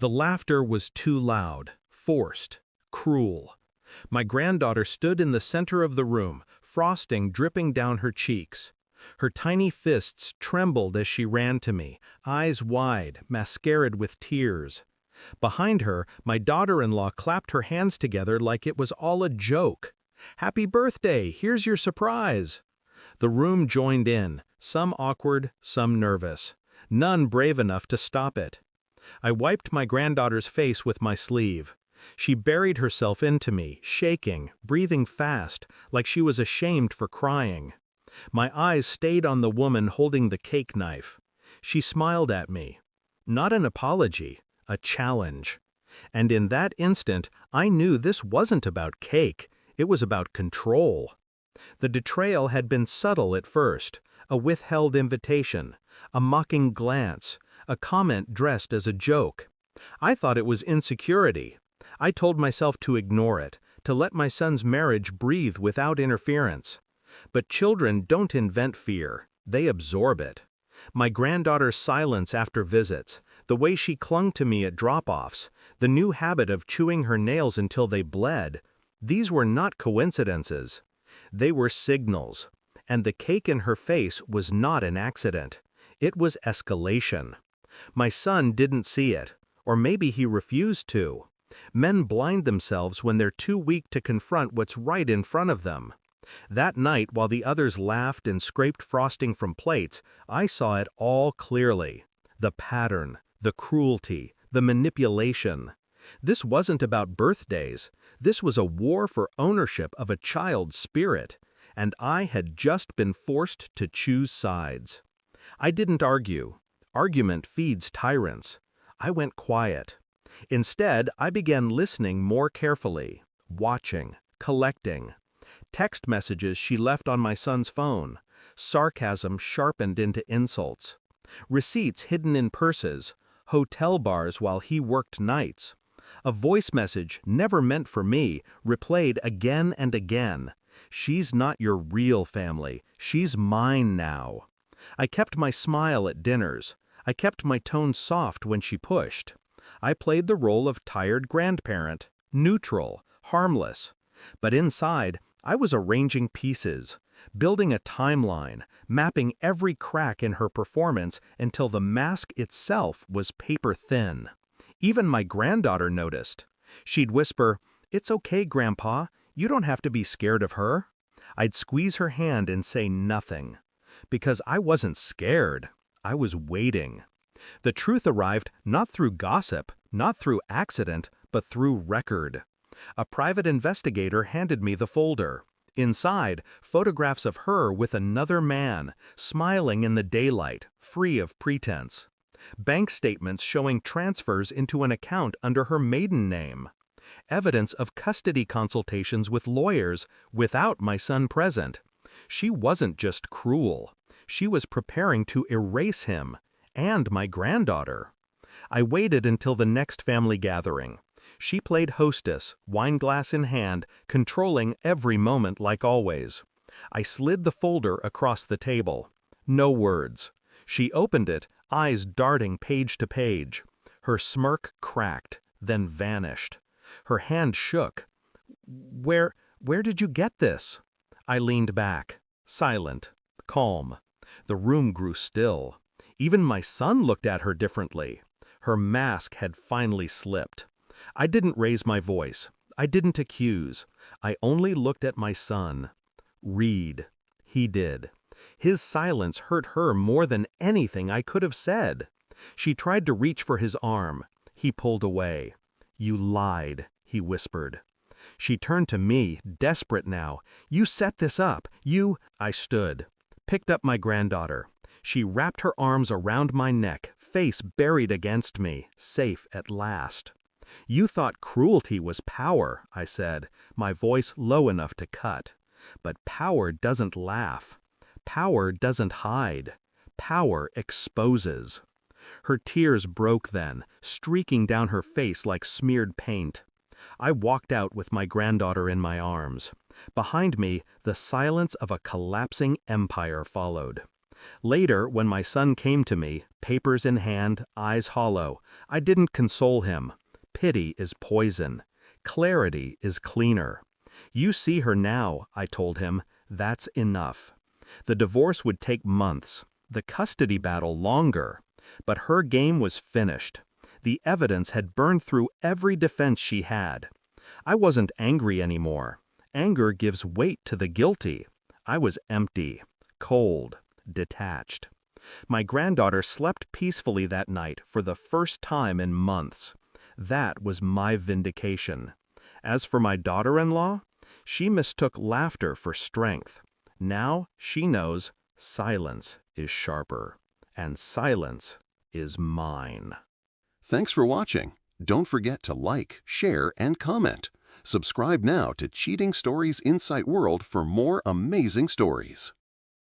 The laughter was too loud, forced, cruel. My granddaughter stood in the center of the room, frosting dripping down her cheeks. Her tiny fists trembled as she ran to me, eyes wide, mascaraed with tears. Behind her, my daughter-in-law clapped her hands together like it was all a joke. "Happy birthday! Here's your surprise!" The room joined in, some awkward, some nervous. None brave enough to stop it. I wiped my granddaughter's face with my sleeve. She buried herself into me, shaking, breathing fast, like she was ashamed for crying. My eyes stayed on the woman holding the cake knife. She smiled at me. Not an apology, a challenge. And in that instant, I knew this wasn't about cake, it was about control. The betrayal had been subtle at first, a withheld invitation, a mocking glance, a comment dressed as a joke. I thought it was insecurity. I told myself to ignore it, to let my son's marriage breathe without interference. But children don't invent fear, they absorb it. My granddaughter's silence after visits, the way she clung to me at drop-offs, the new habit of chewing her nails until they bled, these were not coincidences. They were signals. And the cake in her face was not an accident. It was escalation. My son didn't see it, or maybe he refused to. Men blind themselves when they're too weak to confront what's right in front of them. That night, while the others laughed and scraped frosting from plates, I saw it all clearly. The pattern, the cruelty, the manipulation. This wasn't about birthdays. This was a war for ownership of a child's spirit, and I had just been forced to choose sides. I didn't argue. Argument feeds tyrants. I went quiet. Instead, I began listening more carefully, watching, collecting. Text messages she left on my son's phone, sarcasm sharpened into insults. Receipts hidden in purses, hotel bars while he worked nights. A voice message, never meant for me, replayed again and again. "She's not your real family. She's mine now." I kept my smile at dinners. I kept my tone soft when she pushed. I played the role of tired grandparent, neutral, harmless. But inside, I was arranging pieces, building a timeline, mapping every crack in her performance until the mask itself was paper thin. Even my granddaughter noticed. She'd whisper, "It's okay, Grandpa. You don't have to be scared of her." I'd squeeze her hand and say nothing. Because I wasn't scared. I was waiting. The truth arrived not through gossip, not through accident, but through record. A private investigator handed me the folder. Inside, photographs of her with another man, smiling in the daylight, free of pretense. Bank statements showing transfers into an account under her maiden name. Evidence of custody consultations with lawyers without my son present. She wasn't just cruel. She was preparing to erase him, and my granddaughter. I waited until the next family gathering. She played hostess, wineglass in hand, controlling every moment like always. I slid the folder across the table. No words. She opened it, eyes darting page to page. Her smirk cracked, then vanished. Her hand shook. Where did you get this?" I leaned back, silent, calm. The room grew still. Even my son looked at her differently. Her mask had finally slipped. I didn't raise my voice. I didn't accuse. I only looked at my son. Read. He did. His silence hurt her more than anything I could have said. She tried to reach for his arm. He pulled away. "You lied," he whispered. She turned to me, desperate now. "You set this up. You—" I stood, picked up my granddaughter. She wrapped her arms around my neck, face buried against me, safe at last. "You thought cruelty was power," I said, my voice low enough to cut. "But power doesn't laugh. Power doesn't hide. Power exposes." Her tears broke then, streaking down her face like smeared paint. I walked out with my granddaughter in my arms. Behind me, the silence of a collapsing empire followed. Later, when my son came to me, papers in hand, eyes hollow, I didn't console him. Pity is poison. Clarity is cleaner. You see her now, I told him. That's enough. The divorce would take months, the custody battle longer. But her game was finished. The evidence had burned through every defense she had. I wasn't angry anymore. Anger gives weight to the guilty. I was empty, cold, detached. My granddaughter slept peacefully that night for the first time in months. That was my vindication. As for my daughter-in-law, she mistook laughter for strength. Now she knows silence is sharper, and silence is mine. Thanks for watching. Don't forget to like, share, and comment. Subscribe now to Cheating Stories Insight World for more amazing stories.